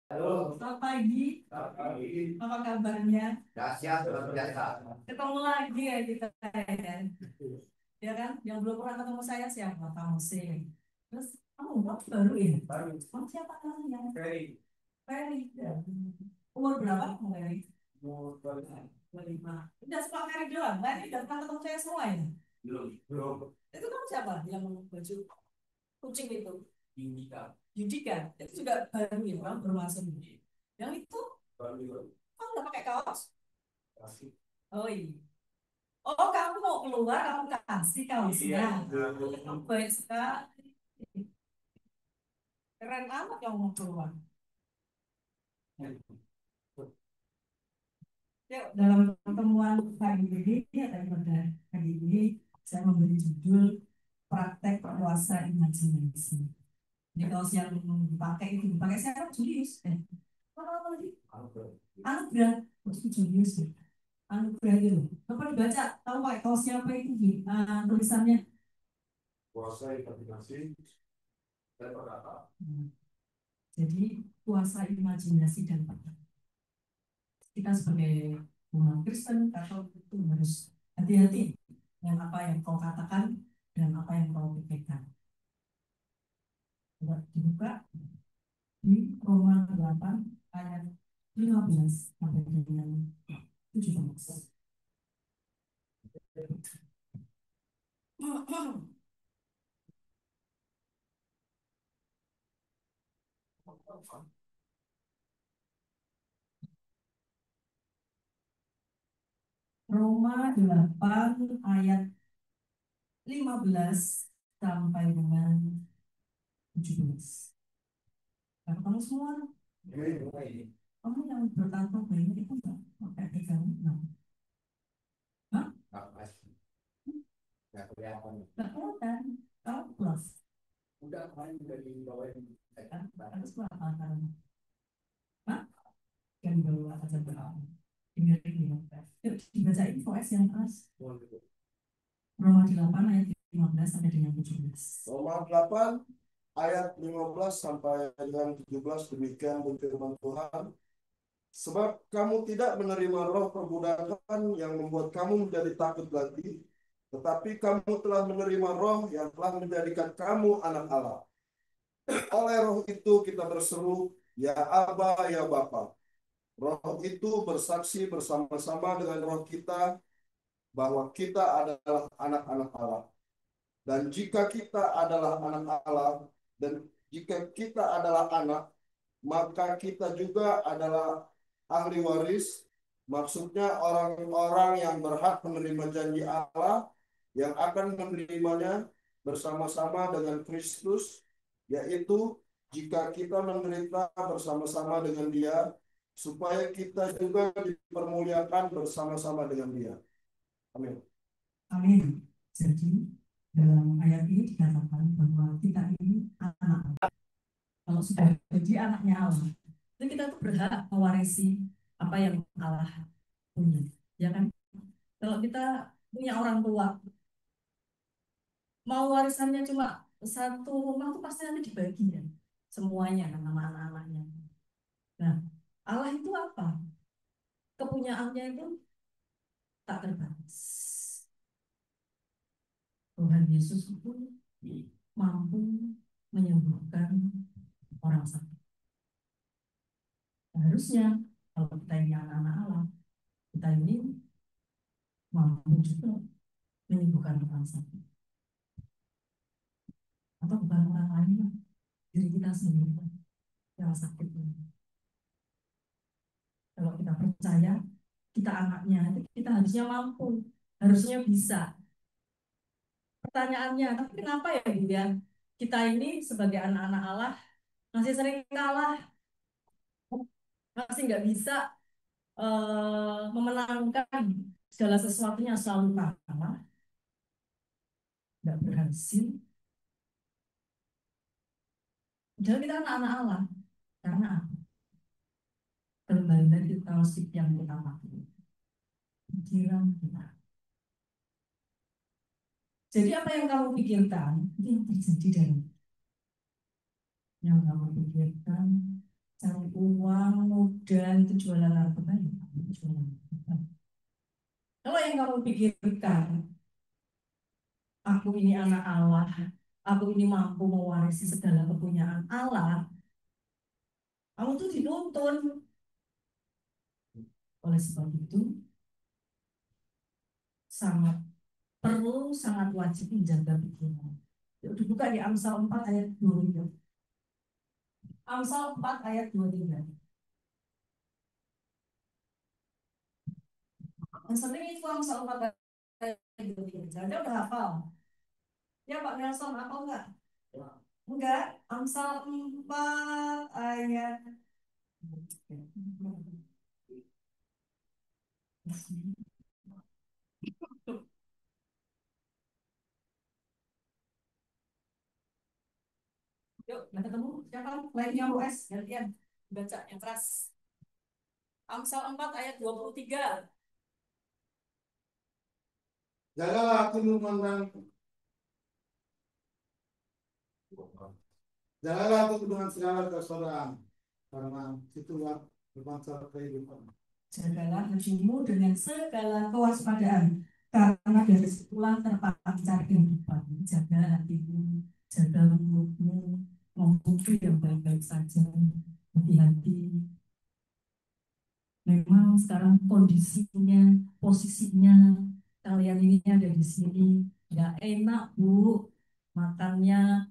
Halo, Selamat pagi, selamat pagi. apa kabarnya? Dahsyat luar biasa. Ketemu lagi ya kita ya. Ya kan, yang belum pernah ketemu saya siapa? Kamu sih. Terus kamu baru ya? Baru. Kamu siapa namanya? Ferry. Ferry. Ya. Umur berapa kamu Ferry? Mau balik? 25. Udah suka Ferry doang. Nah, ini udah pernah ketemu saya semua ya. Belum. Belum. Itu kamu siapa? Yang baju kucing itu? Indika. Yudika. Itu juga baru ya, kamu baru masuk. Yang itu, Baru juga. kamu udah pakai kaos? Kasih. Oh iya. Oh, kamu mau keluar, kamu kasih kaosnya. Baik sekali. Keren amat kamu mau keluar. Yuk, dalam pertemuan pagi ini atau pada pagi ini, saya memberi judul praktek puasa imajinasi. Jadi kaos yang dipakai itu dipakai saya Julius. Apa lagi? Anugerah. Maksudnya Julius ya. Anugerah itu. Coba dibaca, tahu pakai kaosnya apa itu? Tulisannya. Puasa imajinasi dan berkata. Jadi puasa imajinasi dan praktek. Kita sebagai umat Kristen atau itu harus hati-hati dengan apa yang kau katakan dan apa yang kau pikirkan. Coba dibuka di Roma 8 ayat 15 sampai dengan 17. Roma 8 ayat 15 sampai dengan 17. Kalau kamu semua, kamu yang bertambah banyak itu enggak pakai pegang. Hah? Nggak kelihatan. Enggak kelihatan. Kamu plus. Udah main dari bawain. Harus kelihatan. Hah? Yang bawa aja berapa? Dengerin ya. Yuk, dibacain voice yang keras. Roma 8 ayat 15 sampai dengan 17. Roma 8 ayat 15 sampai dengan 17, demikian firman Tuhan. Sebab kamu tidak menerima roh perbudakan yang membuat kamu menjadi takut lagi, tetapi kamu telah menerima roh yang telah menjadikan kamu anak Allah. Oleh roh itu kita berseru, ya Aba, ya Bapa. Roh itu bersaksi bersama-sama dengan roh kita bahwa kita adalah anak-anak Allah. Dan jika kita adalah anak Allah, dan jika kita adalah anak, maka kita juga adalah ahli waris, maksudnya orang-orang yang berhak menerima janji Allah, yang akan menerimanya bersama-sama dengan Kristus, yaitu jika kita menderita bersama-sama dengan Dia, supaya kita juga dipermuliakan bersama-sama dengan Dia. Amin. Amin. Jadi dalam ayat ini dikatakan bahwa kita ini anak. Kalau sudah jadi anaknya Allah, itu kita tuh berhak mewarisi apa yang Allah punya. Ya kan? Kalau kita punya orang tua, mau warisannya cuma satu rumah tuh pasti nanti dibagi ya. Semuanya kan sama anak-anaknya. Nah, Allah itu apa? Kepunyaannya itu tak terbatas. Tuhan Yesus itu mampu menyembuhkan orang sakit. Harusnya kalau kita ini anak-anak Allah, kita ini mampu juga menyembuhkan orang sakit. Atau bukan orang lain, diri kita sendiri yang sakit ini. Kalau kita percaya, kita anaknya, kita harusnya mampu, harusnya bisa. Pertanyaannya, tapi kenapa ya gitu ya? Kita ini sebagai anak-anak Allah masih sering kalah, masih nggak bisa memenangkan segala sesuatunya selalu kalah, nggak berhasil. Jadi kita anak-anak Allah karena kembali lagi tauhid yang kita pakai, pikiran kita. Jadi apa yang kamu pikirkan itu yang terjadi dari yang kamu pikirkan cari uang mudah itu jualan narkoba ya kamu jualan narkoba. Kalau yang kamu pikirkan, aku ini anak Allah, aku ini mampu mewarisi segala kepunyaan Allah, kamu tuh dituntun. Oleh sebab itu, sangat perlu, sangat wajib menjaga pikiran. Yuk dibuka di Amsal 4 ayat 23. Amsal 4 ayat 23. Yang sering itu Amsal 4 ayat 23. Jangan udah hafal. Ya Pak Nelson, apa enggak? Enggak. Amsal 4 ayat. Yuk, udah ketemu? Siapa? Lainnya US, gantian. Baca yang keras. Amsal 4 ayat 23. Janganlah hatimu memandang, janganlah hatimu dengan segala kesodaran, karena itulah berbangsa kehidupan. Jagalah hatimu dengan segala kewaspadaan, karena dari situlah terpancar kehidupan. Jaga hatimu, jaga mulutmu, ngomong yang baik-baik saja, hati-hati. Memang sekarang kondisinya, posisinya, kalian ini ada di sini, nggak enak Bu, makannya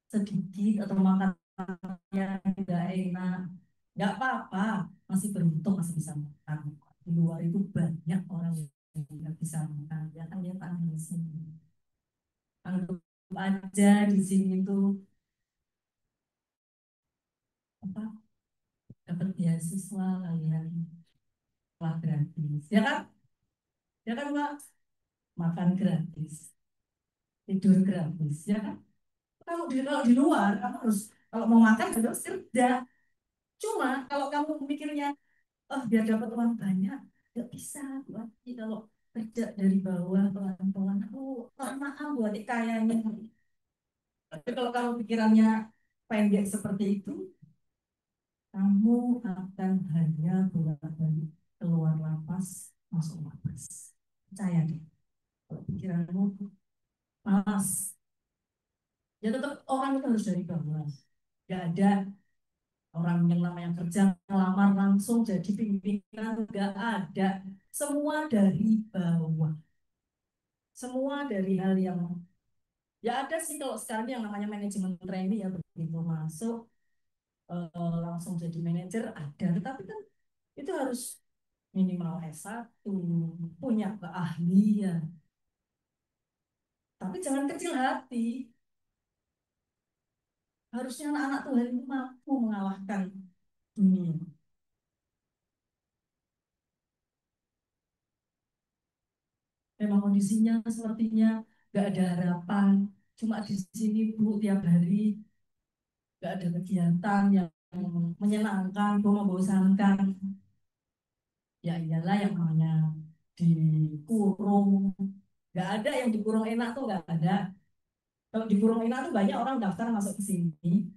sedikit atau makannya nggak enak, nggak apa-apa, masih beruntung masih bisa makan. Di luar itu banyak orang yang nggak bisa makan, ya kan ya Pak di sini. Anggap aja di sini tuh apa dapat beasiswa kalian lah gratis, ya kan Pak, makan gratis, tidur gratis, ya kan? Kalau di luar kamu harus kalau mau makan harus kerja. Cuma kalau kamu mikirnya, oh biar dapat uang banyak, nggak bisa buat kalau kerja dari bawah pelan-pelan. Aku mahal buat kayanya. Tapi kalau kamu pikirannya pendek seperti itu, kamu akan hanya bolak-balik keluar lapas, masuk lapas. Percaya deh. Kalau pikiranmu malas, ya tetap orang itu harus dari bawah. Gak ada orang yang namanya kerja ngelamar langsung jadi pimpinan, nggak ada. Semua dari bawah. Semua dari hal yang ya ada sih kalau sekarang yang namanya manajemen training ya begitu masuk langsung jadi manajer ada. Tapi kan itu harus minimal S1, punya keahlian. Tapi jangan kecil hati. Harusnya anak-anak Tuhan itu mampu mengalahkan dunia. Memang kondisinya sepertinya nggak ada harapan. Cuma di sini Bu tiap hari nggak ada kegiatan yang menyenangkan, membosankan. Ya iyalah yang namanya dikurung. Nggak ada yang dikurung enak tuh nggak ada. Kalau dikurung enak tuh banyak orang daftar masuk ke sini,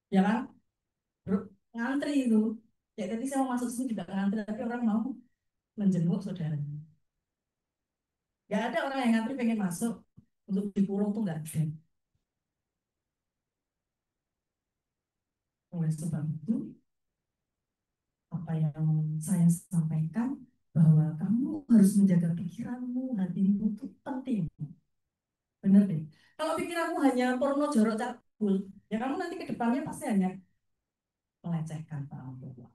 ya kan? Ngantri itu. Ya tadi saya mau masuk sini juga ngantri, tapi orang mau menjenguk saudaranya. Nggak ada orang yang ngantri pengen masuk untuk dikurung tuh nggak ada. Oleh sebab itu, apa yang saya sampaikan bahwa kamu harus menjaga pikiranmu, hatimu itu penting. Benar deh. Kalau pikiranmu hanya porno jorok cabul, ya kamu nanti ke depannya pasti hanya melecehkan orang tua,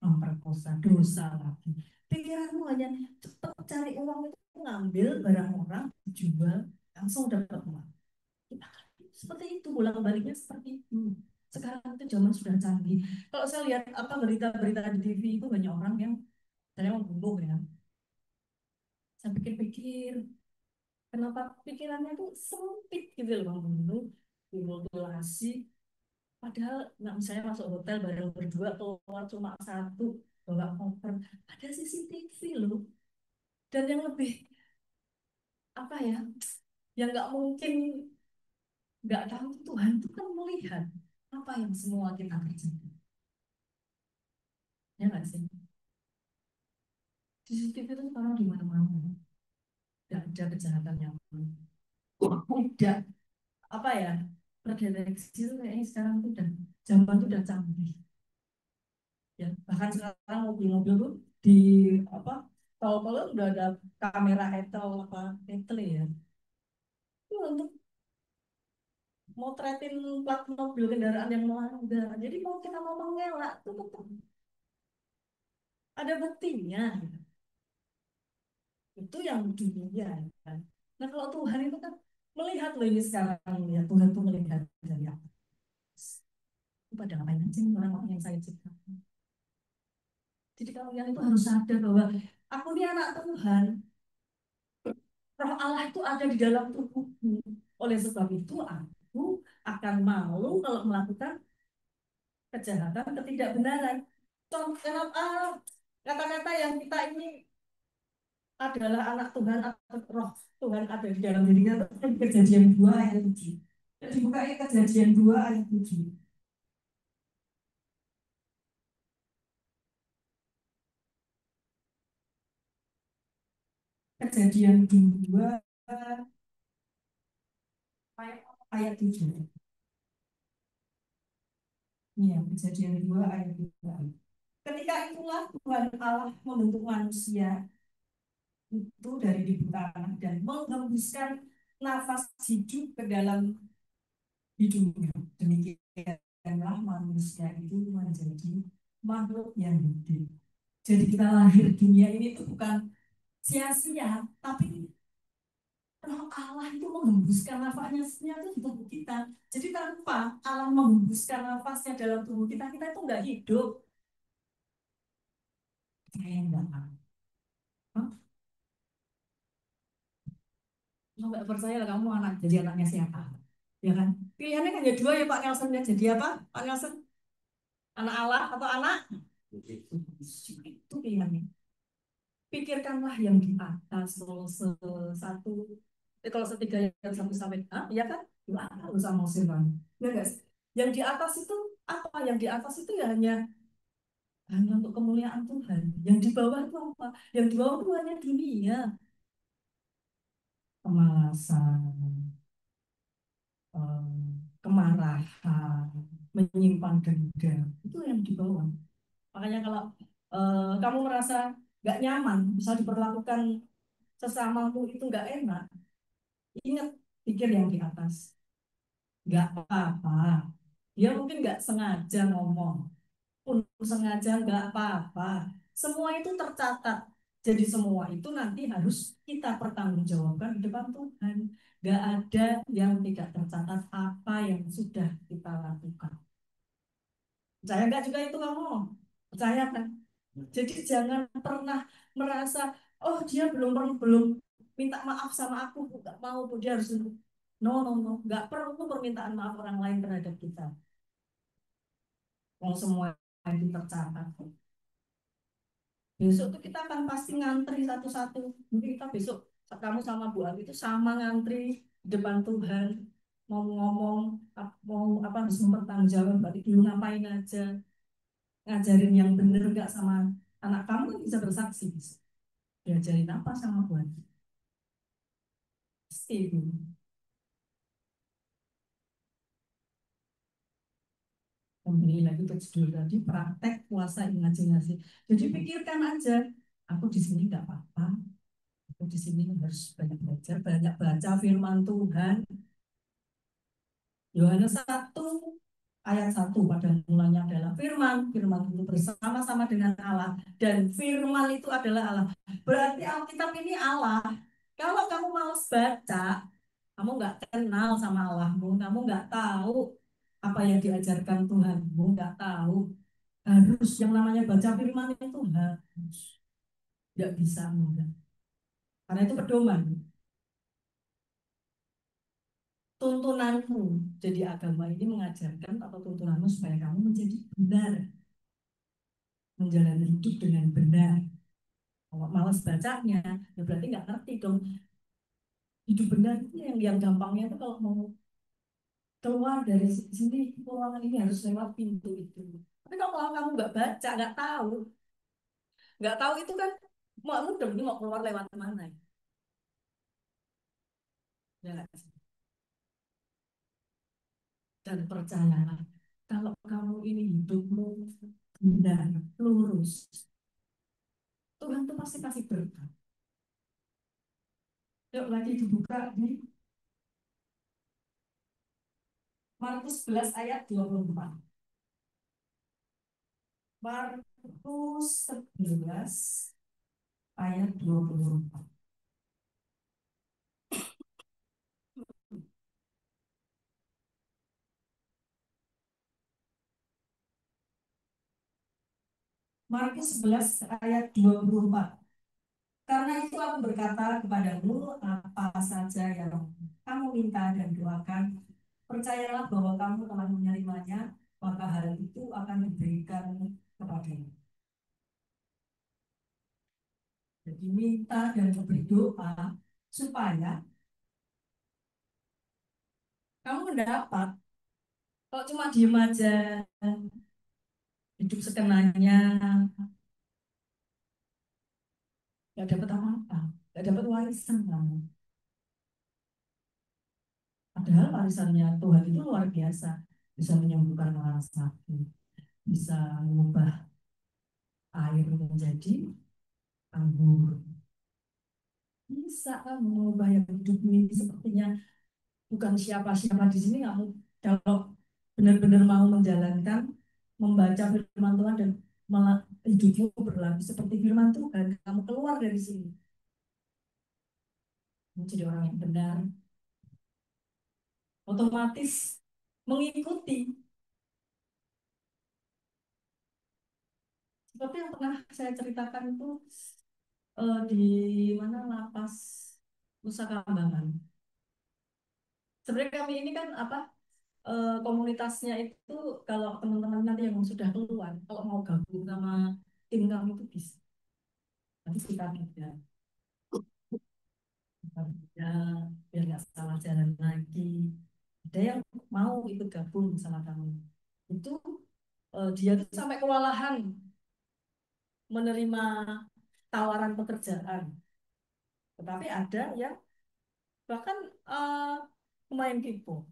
memperkosa, dosa lagi. Pikiranmu hanya cepat cari uang itu ngambil barang orang, dijual, langsung dapat uang. Seperti itu, bolak-baliknya seperti itu. Sekarang itu zaman sudah canggih. Kalau saya lihat apa berita-berita di TV itu banyak orang yang saya membunuh ya. Saya pikir-pikir, kenapa pikirannya tuh sempit gitu loh membunuh, dimulasi. Padahal nggak misalnya masuk hotel bareng berdua keluar cuma satu bawa koper. Ada CCTV loh. Dan yang lebih apa ya, yang nggak mungkin nggak tahu Tuhan itu kan melihat. apa yang semua kita kerjakan? Ya nggak sih? CCTV itu sekarang di mana-mana. Tidak ada kejahatan yang tidak apa ya, terdeteksi itu kayaknya sekarang itu udah zaman itu udah canggih. Ya, bahkan sekarang mobil-mobil tuh di apa tol-tol udah ada kamera etel apa etel ya. Itu untuk motretin plat mobil kendaraan yang melanggar. Jadi mau kita mau mengelak itu tetap ada buktinya. Itu yang dunia kan. Nah kalau Tuhan itu kan melihat loh ini sekarang ya Tuhan tuh melihat dari atas. Itu pada ngapain aja nih orang-orang yang saya ciptakan. Jadi kalian itu harus sadar bahwa aku ini anak Tuhan. Roh Allah itu ada di dalam tubuhku. Oleh sebab itu aku akan malu kalau melakukan kejahatan, ketidakbenaran. Contoh kenapa kata-kata yang kita ini adalah anak Tuhan atau roh Tuhan ada di dalam diri kita. Kejadian 2 ayat 7. Dibuka ya Kejadian 2 ayat 7. Kejadian 2 ayat 7. Iya, Kejadian 2 ayat 7. Ketika itulah Tuhan Allah membentuk manusia itu dari debu tanah dan menghembuskan nafas hidup ke dalam hidupnya. Demikianlah manusia itu menjadi makhluk yang hidup. Jadi kita lahir dunia ini itu bukan sia-sia, tapi Roh Allah itu menghembuskan nafasnya itu di tubuh kita. Jadi tanpa Allah menghembuskan nafasnya dalam tubuh kita, kita itu nggak hidup. Saya nggak tahu. Kalau nggak percaya lah kamu anak jadi anaknya siapa? Ya kan? Pilihannya kan ya dua ya Pak Nelson ya. Jadi apa? Pak Nelson? Anak Allah atau anak? Itu pilihannya. Pikirkanlah yang di atas kalau satu, kalau setiga yang satu sampai ya kan? Dua harus sama Firman. Ya guys. Yang di atas itu apa? Yang di atas itu ya hanya untuk kemuliaan Tuhan. Yang di bawah itu apa? Yang di bawah itu hanya dunia, kemalasan, em, kemarahan, menyimpan dendam, itu yang di bawah. Makanya kalau kamu merasa nggak nyaman, bisa diperlakukan sesamamu itu nggak enak, ingat pikir yang di atas. Nggak apa-apa. Dia mungkin nggak sengaja ngomong, pun sengaja nggak apa-apa. Semua itu tercatat. Jadi semua itu nanti harus kita pertanggungjawabkan di depan Tuhan. Nggak ada yang tidak tercatat apa yang sudah kita lakukan. Percaya nggak juga itu kamu? Percaya kan? Jadi jangan pernah merasa, oh dia belum minta maaf sama aku, nggak mau, dia harus no no no, nggak perlu permintaan maaf orang lain terhadap kita. Kalau semua itu tercatat. Besok tuh kita akan pasti ngantri satu-satu. Mungkin kita besok kamu sama Bu Ani itu sama ngantri di depan Tuhan, mau ngomong, mau apa harus mempertanggungjawab berarti dulu ngapain aja, ngajarin yang bener nggak sama anak kamu kan bisa bersaksi, bisa. Diajarin apa sama Bu Ani? Pasti itu. Kembali lagi ke judul tadi, praktek puasa imajinasi. Jadi pikirkan aja, aku di sini nggak apa-apa, aku di sini harus banyak belajar, banyak baca firman Tuhan. Yohanes 1 ayat 1 pada mulanya adalah firman, firman itu bersama-sama dengan Allah dan firman itu adalah Allah. Berarti Alkitab ini Allah. Kalau kamu malas baca, kamu nggak kenal sama Allahmu, kamu nggak tahu apa yang diajarkan Tuhanmu, nggak tahu. Harus yang namanya baca firman itu harus, nggak bisa enggak. Karena itu pedoman. Tuntunanmu jadi agama ini mengajarkan atau tuntunanmu supaya kamu menjadi benar, menjalani hidup dengan benar. Kalau malas bacanya, ya berarti nggak ngerti dong. Hidup benar itu yang gampangnya itu kalau mau keluar dari sini, ruangan ini harus lewat pintu itu. Tapi kalau kamu nggak baca, nggak tahu itu kan mau mudah ini mau keluar lewat mana ya? Ya nggak sih? Dan percayalah, kalau kamu ini hidupmu benar, lurus, Tuhan tuh pasti kasih berkat. Yuk lagi dibuka di Markus 11 ayat 24. Markus 11 ayat 24. Markus 11 ayat 24. Karena itu aku berkata kepadamu, apa saja yang kamu minta dan doakan, percayalah bahwa kamu telah menerimanya, maka hal itu akan diberikan kepadamu. Jadi minta dan berdoa supaya kamu mendapat. Kalau cuma diem aja, hidup sekenanya, nggak dapat apa-apa, nggak dapat warisan kamu. Padahal warisannya Tuhan itu luar biasa, bisa menyembuhkan orang sakit, bisa mengubah air menjadi anggur, bisa kan mengubah yang hidup ini sepertinya bukan siapa-siapa di sini kamu kalau benar-benar mau menjalankan, membaca firman Tuhan dan hidupmu berlaku seperti firman Tuhan, kamu keluar dari sini, kamu jadi orang yang benar, otomatis mengikuti seperti yang pernah saya ceritakan itu di mana lapas Nusa Kambangan. Sebenarnya kami ini kan apa komunitasnya itu kalau teman-teman nanti yang sudah keluar, kalau mau gabung sama tim kami itu bisa. Nanti kita beda, biar nggak salah jalan lagi. Ada yang mau ikut gabung sama kami. Itu dia tuh sampai kewalahan menerima tawaran pekerjaan. Tetapi ada yang bahkan eh, pemain K-pop.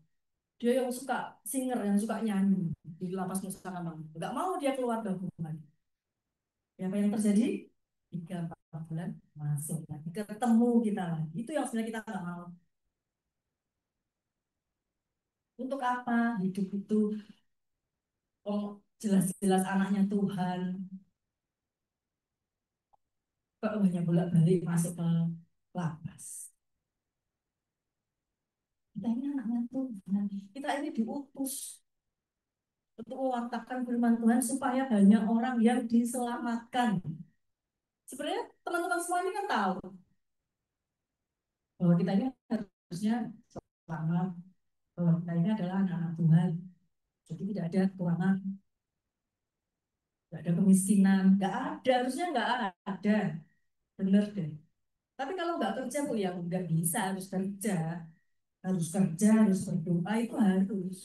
Dia yang suka singer, yang suka nyanyi di lapas Nusa Kambangan. Nggak mau dia keluar gabungan. Ya, apa yang terjadi? 3-4 bulan masuk lagi. Ketemu kita lagi. Itu yang sebenarnya kita nggak mau. Untuk apa hidup itu? Oh, jelas-jelas anaknya Tuhan. Kok hanya bolak-balik masuk ke lapas? Kita ini anaknya Tuhan. Kita ini diutus untuk mewartakan firman Tuhan supaya banyak orang yang diselamatkan. Sebenarnya teman-teman semua ini kan tahu bahwa kita ini harusnya selamat, bahwa kita ini adalah anak-anak Tuhan. Jadi tidak ada kekurangan, nggak ada kemiskinan, nggak ada, harusnya nggak ada. Bener deh. Tapi kalau nggak kerja, Bu, ya nggak bisa, harus kerja. Harus kerja, harus berdoa, itu harus.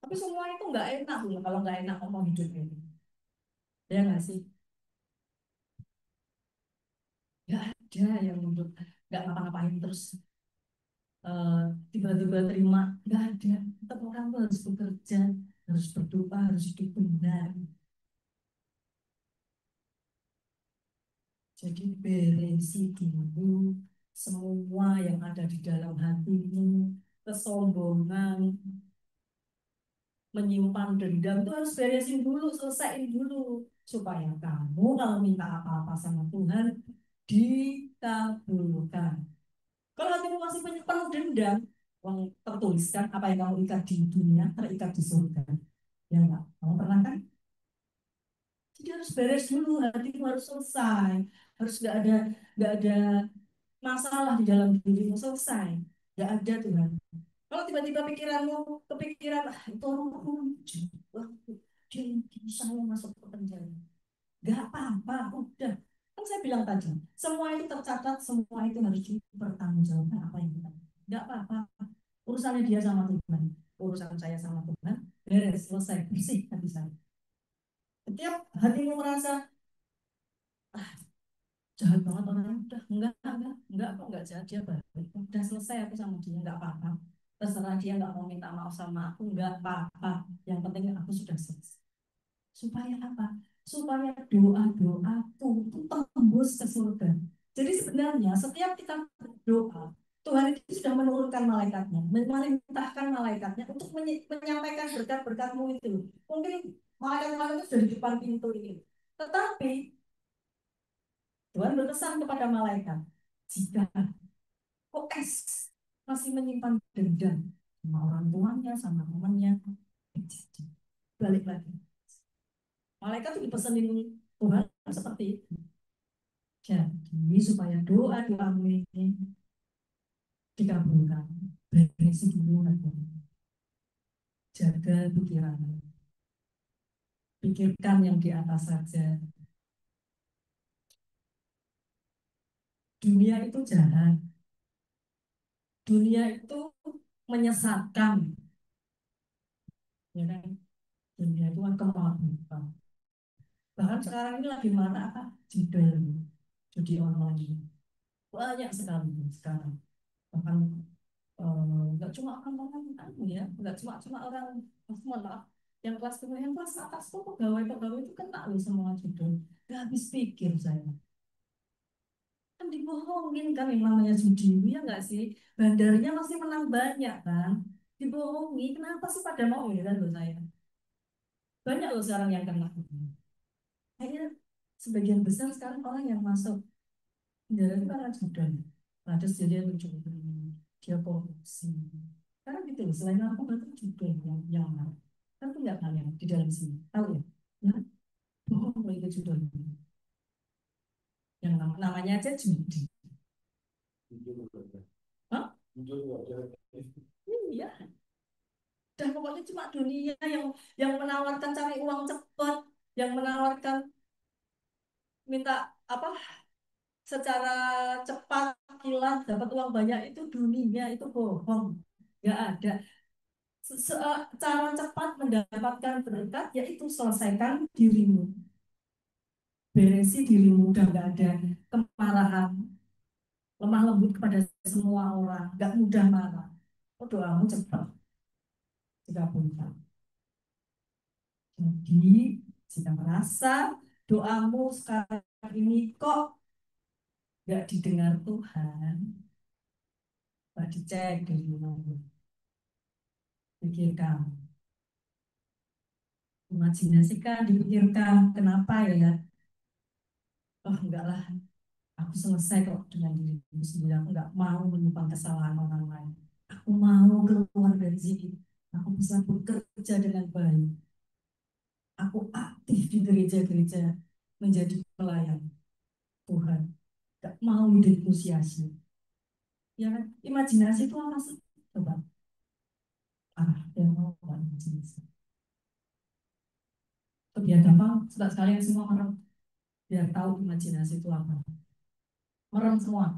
Tapi semua itu nggak enak, Bu, kalau nggak enak ngomong hidup ini. Ya nggak sih? Nggak ada yang untuk nggak ngapa-ngapain terus eh, tiba-tiba terima. Nggak ada. Tetap orang tuh harus bekerja, harus berdoa, harus hidup benar. Jadi beresi dulu semua yang ada di dalam hatimu, kesombongan, menyimpan dendam itu harus beresin dulu, selesaiin dulu. Supaya kamu kalau minta apa-apa sama Tuhan, dikabulkan. Kalau hatimu masih penuh dendam, yang tertuliskan apa yang kamu ikat di dunia, terikat di surga. Ya enggak? Kamu pernah kan? Jadi harus beres dulu, hatimu harus selesai. Harus nggak ada masalah di dalam dirimu selesai. Nggak ada Tuhan. Kalau tiba-tiba pikiranmu kepikiran, ah, itu orang lucu, wah, dia bisa masuk ke penjara. Nggak apa-apa, udah. Kan saya bilang tadi, semua itu tercatat, semua itu harus dipertanggungjawabkan apa yang kita. Nggak apa-apa, urusannya dia sama Tuhan. urusan saya sama Tuhan, beres, selesai, bersih hati saya. Setiap hatimu merasa jahat banget orangnya, udah enggak, kok enggak jahat, dia baik, udah selesai aku sama dia, enggak apa-apa, terserah dia enggak mau minta maaf sama aku, enggak apa-apa, yang penting aku sudah selesai. Supaya apa? Supaya doa-doaku itu tembus ke surga. Jadi sebenarnya setiap kita berdoa, Tuhan itu sudah menurunkan malaikatnya, memerintahkan malaikatnya untuk menyampaikan berkat-berkatmu itu. Mungkin malaikat-malaikat itu sudah di depan pintu ini. Tetapi Tuhan berpesan kepada malaikat, jika OS masih menyimpan dendam sama orang tuanya, sama temannya, balik lagi. Malaikat itu dipesanin Tuhan seperti itu. Jadi supaya doa-doamu ini dikabulkan, berisi dulu hati. Jaga pikiran, pikirkan yang di atas saja. Dunia itu jahat, dunia itu menyesatkan, ya kan? Dunia itu kan kemabukan. Bahkan sekarang ini lagi mana apa? Judi online. Banyak sekali sekarang. Bahkan nggak cuma orang-orang ya, nggak cuma orang, maaf, yang kelas kedua, yang kelas atas tuh pegawai-pegawai itu kena loh semua judul. Nggak habis pikir saya. Kan dibohongin kan yang namanya judi, ya nggak sih? Bandarnya masih menang banyak kan? Dibohongi, kenapa sih pada mau ya kan loh saya? Banyak loh sekarang yang kena. Kayaknya sebagian besar sekarang orang yang masuk penjara itu karena judul. Nah, terus dia mencuri, dia korupsi. Karena gitu, selain narkoba itu juga yang kan punya kalian di dalam sini, tahu ya? Ya, bohong itu judul. Yang namanya aja judi. Hah? Iya. Dan pokoknya cuma dunia yang menawarkan cari uang cepat, yang menawarkan minta apa secara cepat kilat dapat uang banyak, itu dunia itu bohong, nggak ada. Cara cepat mendapatkan berkat yaitu selesaikan dirimu, beresi dirimu, udah nggak ada kemarahan, lemah lembut kepada semua orang, nggak mudah marah. Oh, doamu cepat dikabulkan. Jadi jika merasa doamu sekarang ini kok nggak didengar Tuhan, coba dicek dulu, pikirkan, imajinasikan, dipikirkan kenapa ya. Oh enggak lah, aku selesai kok dengan diriku sendiri. Aku nggak mau menyimpan kesalahan orang lain. Aku mau keluar dari sini. Aku bisa bekerja dengan baik. Aku aktif di gereja-gereja menjadi pelayan Tuhan. Gak mau hidupku sia-sia. Ya kan? Imajinasi itu apa sih? Coba. Yang mau imajinasi. Biar gampang, sekalian semua orang biar tahu imajinasi itu apa. Merem semua.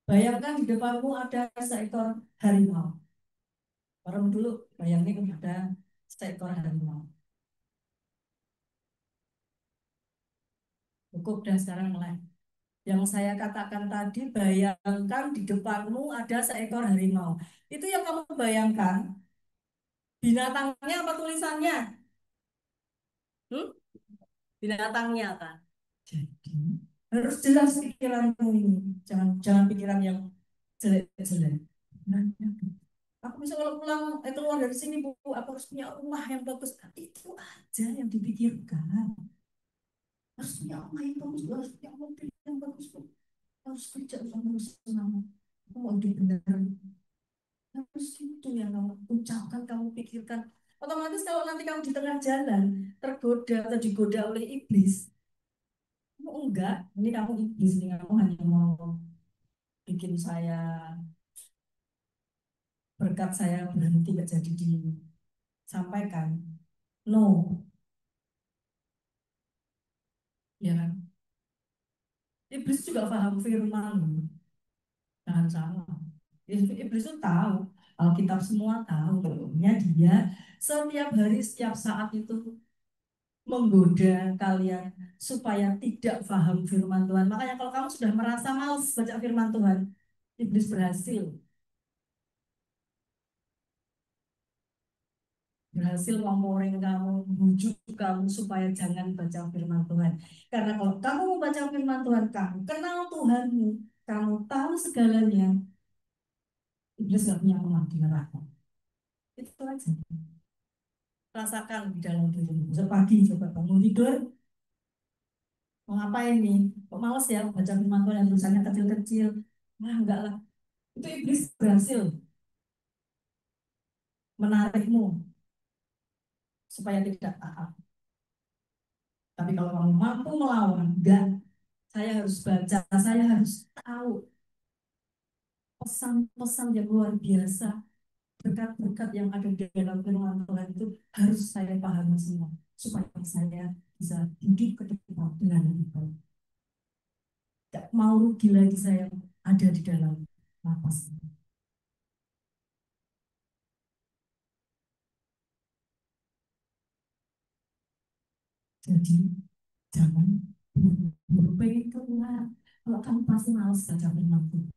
Bayangkan di depanmu ada seekor harimau. Merem dulu, bayangin ada seekor harimau. Cukup dan sekarang mulai. Yang saya katakan tadi, bayangkan di depanmu ada seekor harimau. Itu yang kamu bayangkan. Binatangnya apa tulisannya? Hmm? Binatangnya kan. Jadi harus jelas pikiranmu ini. Jangan jangan pikiran yang jelek-jelek. Nah, aku bisa kalau pulang, keluar dari sini Bu, aku harus punya rumah yang bagus. Itu aja yang dipikirkan. Harus punya rumah yang bagus, harus punya mobil yang bagus, Bu. Harus kerja, harus senang. Aku mau hidup benar. Harus itu yang kamu ucapkan, kamu pikirkan. Otomatis kalau nanti kamu di tengah jalan tergoda atau digoda oleh iblis, kamu enggak, ini kamu iblis, ini kamu hanya mau bikin saya, berkat saya berhenti gak jadi disampaikan. No, ya kan? Iblis juga paham firman, jangan salah. Iblis itu tahu. Alkitab semua tahu bahwa dia setiap hari, setiap saat itu menggoda kalian supaya tidak paham firman Tuhan. Makanya kalau kamu sudah merasa malas baca firman Tuhan, iblis berhasil. Berhasil ngomongin kamu, bujuk kamu supaya jangan baca firman Tuhan. Karena kalau kamu membaca firman Tuhan, kamu kenal Tuhanmu, kamu tahu segalanya, iblis nggak punya pengaruh di neraka. Itu aja. Rasakan di dalam dirimu. Besok pagi coba bangun tidur, mau ngapain nih? Kok males ya baca firman Tuhan yang tulisannya kecil-kecil? Nah, enggak lah. Itu iblis berhasil menarikmu supaya tidak taat. Tapi kalau kamu mampu melawan, enggak. Saya harus baca, saya harus tahu pesan-pesan yang luar biasa, berkat-berkat yang ada di dalam firman Tuhan itu harus saya pahami semua supaya saya bisa hidup ke depan dengan lebih baik. Tidak mau rugi lagi saya ada di dalam lapas. Jadi jangan buru-buru pengen keluar. Kalau kamu pasti males baca firman Tuhan.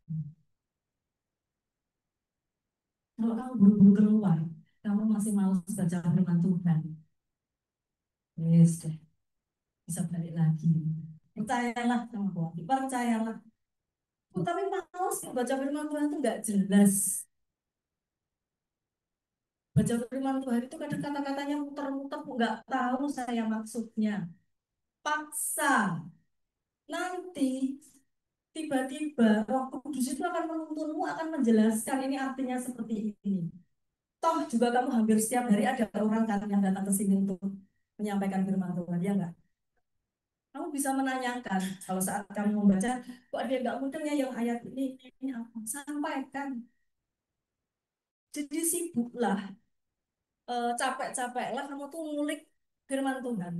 Kalau kamu buru-buru keluar, kamu masih males baca firman Tuhan. Yes, deh, bisa balik lagi. Percayalah sama Tuhan, percayalah. Oh, tapi males baca firman Tuhan itu nggak jelas. Baca firman Tuhan itu kadang kata-katanya muter-muter, nggak tahu saya maksudnya. Paksa. Nanti tiba-tiba Roh Kudus itu akan menuntunmu, akan menjelaskan ini artinya seperti ini. Toh juga kamu hampir setiap hari ada orang kan yang datang ke sini untuk menyampaikan firman Tuhan, ya enggak? Kamu bisa menanyakan, kalau saat kamu membaca, kok dia nggak mudahnya yang ayat ini apa? Sampaikan. Jadi sibuklah, capek-capeklah kamu tuh ngulik firman Tuhan,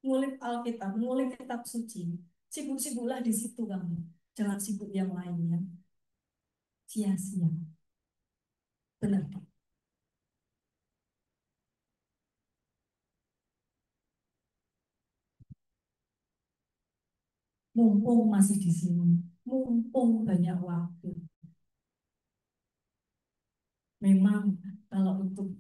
ngulik Alkitab, ngulik kitab suci. Sibuk-sibuklah di situ kamu. Jangan sibuk yang lainnya. Sia-sia. Benar. Mumpung masih di sini, mumpung banyak waktu. Memang kalau untuk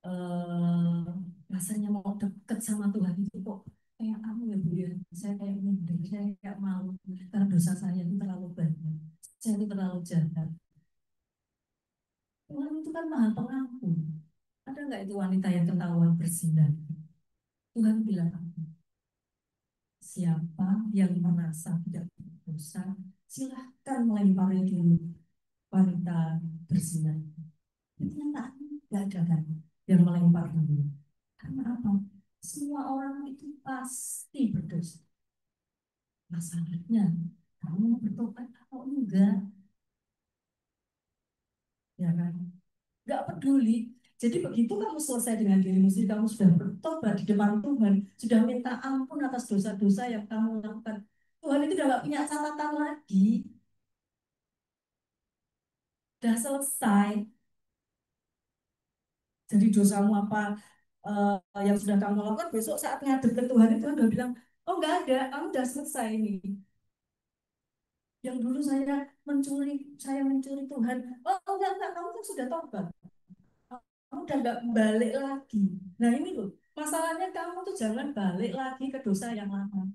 eh, rasanya mau deket sama Tuhan itu kok kayak kamu ya Bu ya, saya kayak minder, saya kayak malu karena dosa saya itu terlalu banyak, saya itu terlalu jahat. Tuhan itu kan maha pengampun. Ada nggak itu wanita yang ketahuan bersinar? Tuhan bilang apa? Siapa yang merasa tidak berdosa, silahkan melempari dulu wanita bersinar. Ternyata nggak ada kan yang melempar dulu. Karena apa? Semua orang itu pasti berdosa. Masalahnya, kamu bertobat atau enggak? Ya kan? Enggak peduli. Jadi begitu kamu selesai dengan dirimu sendiri, kamu sudah bertobat di depan Tuhan, sudah minta ampun atas dosa-dosa yang kamu lakukan. Tuhan itu udah nggak punya catatan lagi. Udah selesai. Jadi dosamu apa yang sudah kamu lakukan, besok saat ngadep ke Tuhan itu udah bilang, oh nggak ada, kamu udah selesai ini. Yang dulu saya mencuri Tuhan. Oh enggak, kamu kan sudah tobat. Kamu udah nggak balik lagi. Nah ini loh, masalahnya kamu tuh jangan balik lagi ke dosa yang lama.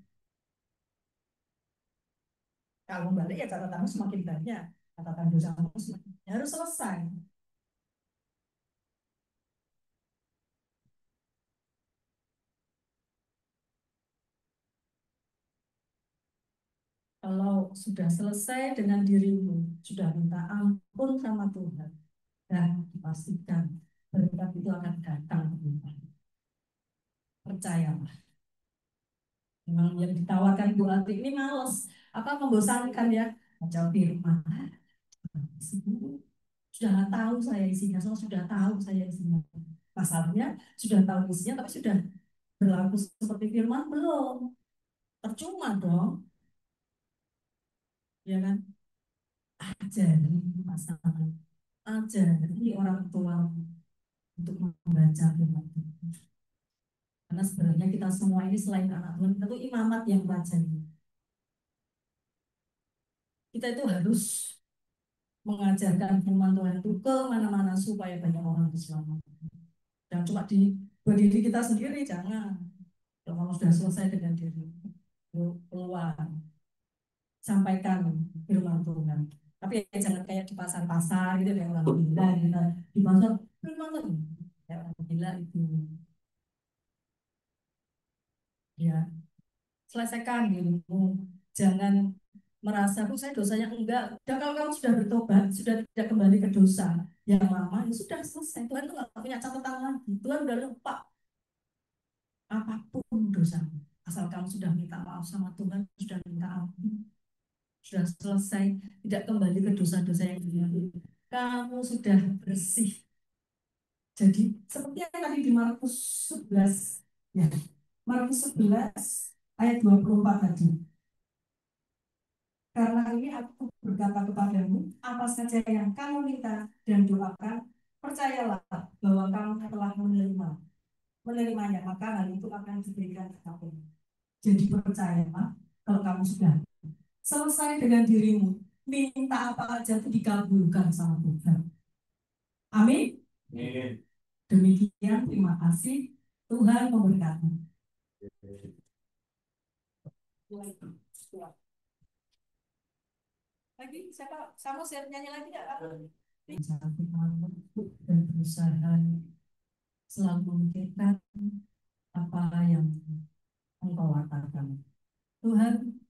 Kalau balik ya catatanmu semakin banyak, catatan dosamu semakin ya harus selesai. Kalau sudah selesai dengan dirimu, sudah minta ampun sama Tuhan, dan dipastikan berkat itu akan datang ke kita. Percayalah. Memang yang ditawarkan Bu Ati ini males, apa membosankan ya, baca firman. Sudah tahu saya isinya, saya sudah tahu saya isinya. Masalahnya sudah tahu isinya, tapi sudah berlaku seperti firman belum. Percuma dong, ya kan? Ajarin masalah. ajari orang tua untuk membaca firman Tuhan. Karena sebenarnya kita semua ini selain anak Tuhan, kita tuh imamat yang pelajari. Kita itu harus mengajarkan firman Tuhan itu ke mana-mana supaya banyak orang diselamatkan. Jangan cuma buat diri kita sendiri, jangan. Kalau kamu sudah selesai dengan diri, keluar, sampaikan firman Tuhan. Tapi ya jangan kayak di pasar-pasar gitu, kayak orang gila gitu. Di pasar firman Tuhan, kayak orang gila itu. Ya, selesaikan gitu. Jangan merasa, saya dosanya enggak. Dan kalau kamu sudah bertobat, sudah tidak kembali ke dosa yang lama, ya sudah selesai. Tuhan itu nggak punya catatan lagi. Tuhan udah lupa apapun dosa. Asal kamu sudah minta maaf sama Tuhan, sudah minta ampun, sudah selesai, tidak kembali ke dosa-dosa yang dulu. Kamu sudah bersih. Jadi seperti yang tadi di Markus 11, ya, Markus 11 ayat 24 tadi. Karena ini aku berkata kepadamu, apa saja yang kamu minta dan doakan, percayalah bahwa kamu telah menerimanya, maka hal itu akan diberikan kepadamu. Jadi percayalah kalau kamu sudah selesai dengan dirimu, minta apa aja itu dikabulkan sama Tuhan. Amin. Demikian, terima kasih. Tuhan memberkati. Lagi siapa? Kamu share nyanyi lagi nggak? Dan berusaha selalu memikirkan apa yang Engkau katakan. Tuhan,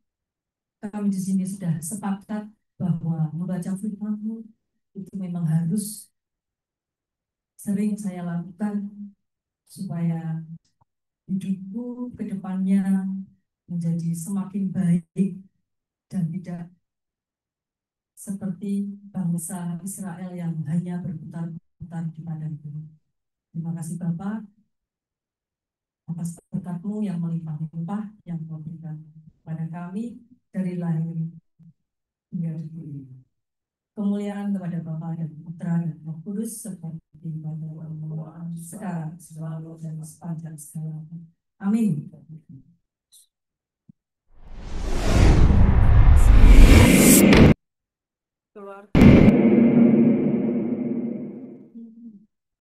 kami di sini sudah sepakat bahwa membaca firman-Mu itu memang harus sering saya lakukan supaya hidupku ke depannya menjadi semakin baik dan tidak seperti bangsa Israel yang hanya berputar-putar di padang gurun. Terima kasih Bapak atas berkat-Mu yang melimpah-limpah yang Kau berikan kepada kami dari lahir hingga detik ini. Kemuliaan kepada Bapa dan Putra dan Roh Kudus seperti pada permulaan sekarang selalu dan sepanjang segala. Amin. Keluar.